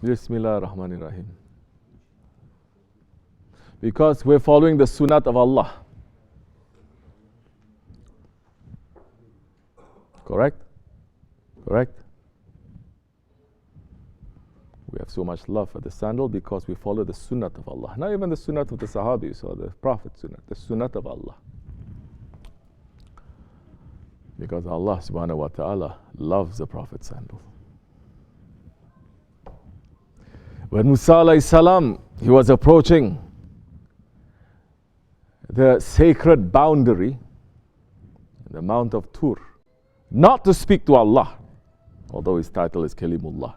Bismillah ar-Rahman ar-Rahim. Because we're following the sunnat of Allah. Correct? Correct? We have so much love for the sandal because we follow the sunnat of Allah. Not even the sunnat of the Sahabis or the Prophet sunnat, the sunnat of Allah. Because Allah subhanahu wa ta'ala loves the Prophet's sandal. When Musa alayhi salam, he was approaching the sacred boundary, the Mount of Tur, not to speak to Allah, although his title is Kalimullah.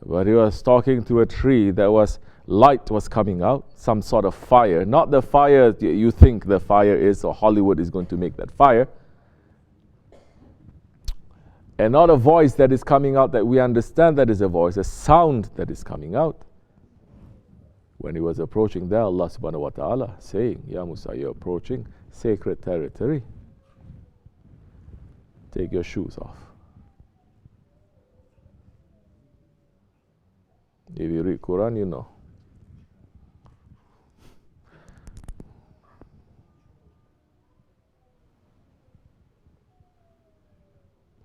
But he was talking to a tree that was, light was coming out, some sort of fire. Not the fire you think the fire is, or Hollywood is going to make that fire. And not a voice that is coming out that we understand that is a voice, a sound that is coming out. When he was approaching there, Allah subhanahu wa ta'ala saying, Ya Musa, you're approaching sacred territory. Take your shoes off. If you read Quran, you know.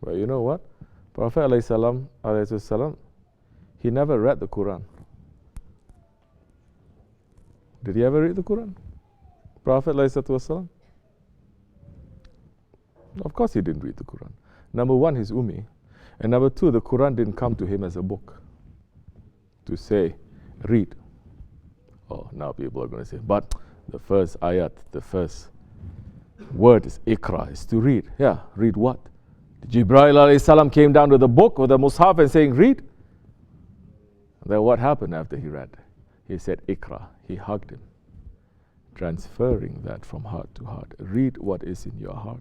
But you know what? Prophet alayhi salam, he never read the Quran. Did he ever read the Quran? Prophet alayhi salam? Of course he didn't read the Quran. Number one, he's Ummi. And number two, the Quran didn't come to him as a book to say, read. Oh, now people are going to say, but the first ayat, the first word is ikra, is to read. Yeah, read what? Jibreel alayhi salam came down with the book or the mushaf and saying, read. And then what happened after he read? He said, ikra. He hugged him, transferring that from heart to heart. Read what is in your heart.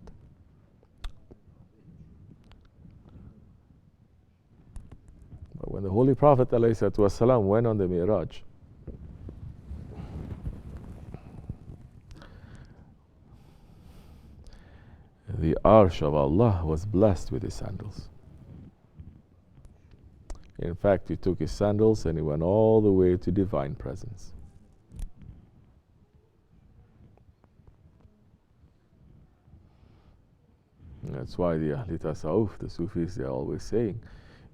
But when the Holy Prophet ﷺ went on the Mi'raj, the arsh of Allah was blessed with his sandals. In fact, he took his sandals and he went all the way to divine presence. That's why the Ahli Tasawwuf, the Sufis, they are always saying,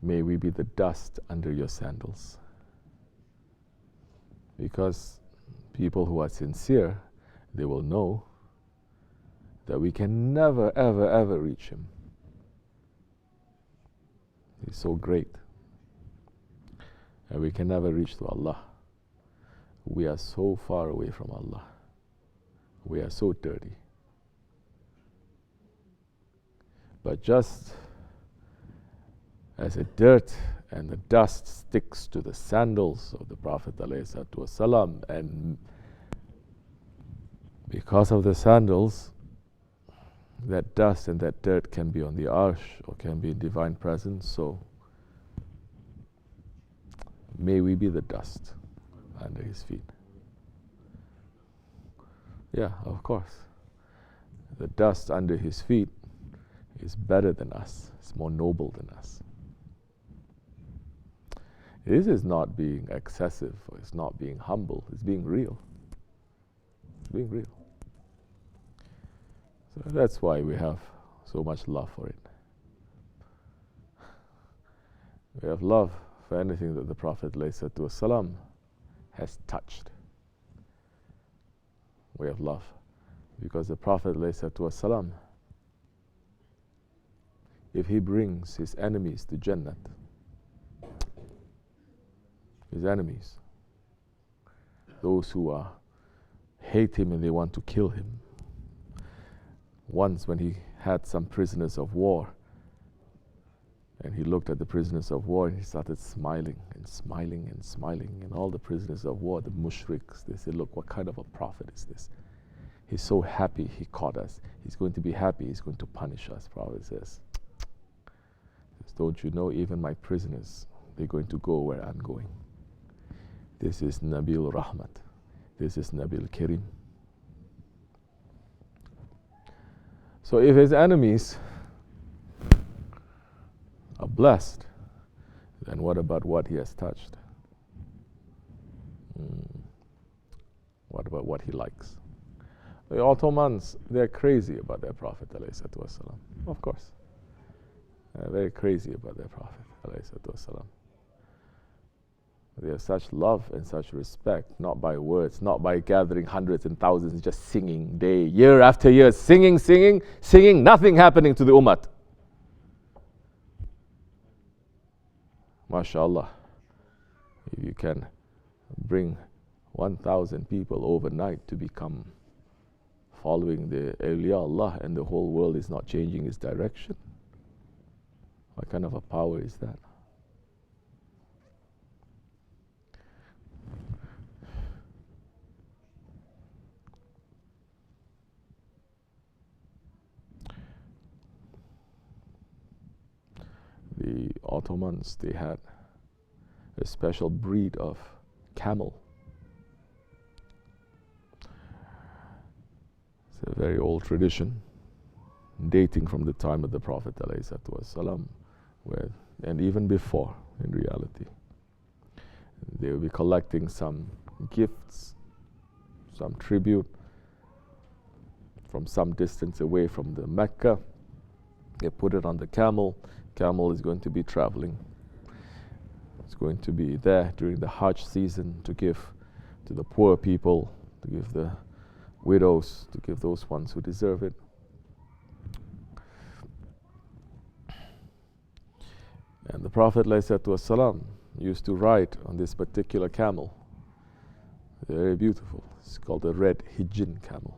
may we be the dust under your sandals. Because people who are sincere, they will know that we can never, ever, ever reach him. He's so great. And we can never reach to Allah. We are so far away from Allah. We are so dirty. But just as the dirt and the dust sticks to the sandals of the Prophet ﷺ, and because of the sandals, that dust and that dirt can be on the arsh or can be in divine presence, so may we be the dust under his feet. Yeah, of course. The dust under his feet is better than us. It's more noble than us. This is not being excessive, or it's not being humble, it's being real. It's being real. So that's why we have so much love for it. We have love for anything that the Prophet ﷺ has touched. We have love because the Prophet ﷺ, if he brings his enemies to Jannat, his enemies, those who hate him and they want to kill him. Once when he had some prisoners of war, and he looked at the prisoners of war and he started smiling and smiling and smiling, and all the prisoners of war, the mushriks, they said, look, what kind of a prophet is this? He's so happy he caught us. He's going to be happy, he's going to punish us. Prophet says, don't you know, even my prisoners, they're going to go where I'm going. This is Nabil Rahmat. This is Nabil Karim. So if his enemies are blessed, then what about what he has touched? What about what he likes? The Ottomans, they're crazy about their Prophet ﷺ. Of course. They're very crazy about their Prophet ﷺ. They have such love and such respect, not by words, not by gathering hundreds and thousands, just singing day, year after year, singing, nothing happening to the ummah. MashaAllah, if you can bring 1,000 people overnight to become following the awliya Allah and the whole world is not changing its direction, what kind of a power is that? The Ottomans, they had a special breed of camel. It's a very old tradition, dating from the time of the Prophet ﷺ, and even before, in reality. They will be collecting some gifts, some tribute from some distance away from the Mecca. They put it on the camel. Camel is going to be traveling. It's going to be there during the Hajj season to give to the poor people, to give the widows, to give those ones who deserve it. And the Prophet ﷺ used to ride on this particular camel. Very beautiful. It's called the red Hijin camel.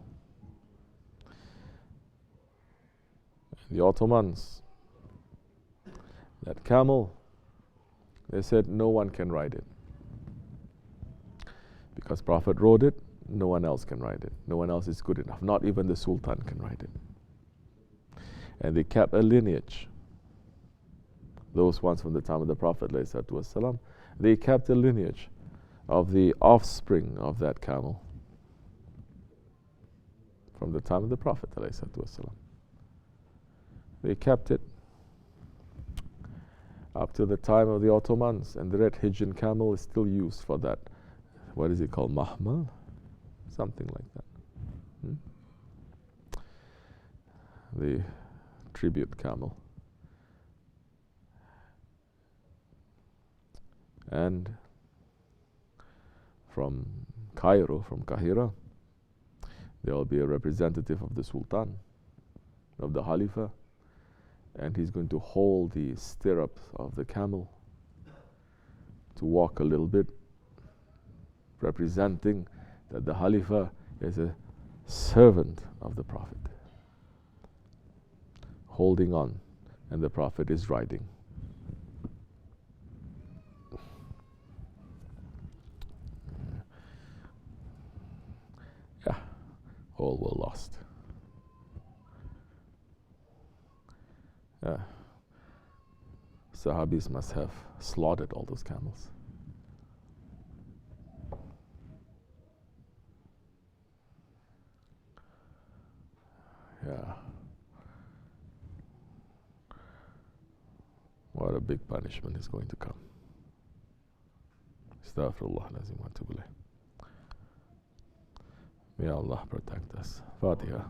The Ottomans, that camel, they said no one can ride it. Because Prophet rode it, no one else can ride it. No one else is good enough. Not even the Sultan can ride it. And they kept a lineage. Those ones from the time of the Prophet ﷺ, they kept a lineage of the offspring of that camel from the time of the Prophet ﷺ. They kept it up to the time of the Ottomans, and the red Hijin camel is still used for that. What is it called? Mahmal? Something like that. The tribute camel. And from Cairo, from Kahira, there will be a representative of the Sultan, of the Khalifa, and he's going to hold the stirrups of the camel to walk a little bit, representing that the Khalifa is a servant of the Prophet, holding on, and the Prophet is riding. Yeah, all were lost. Sahabis must have slaughtered all those camels. Yeah. What a big punishment is going to come. Astaghfirullah lazim wa atubu ilayh. May Allah protect us. Fatiha.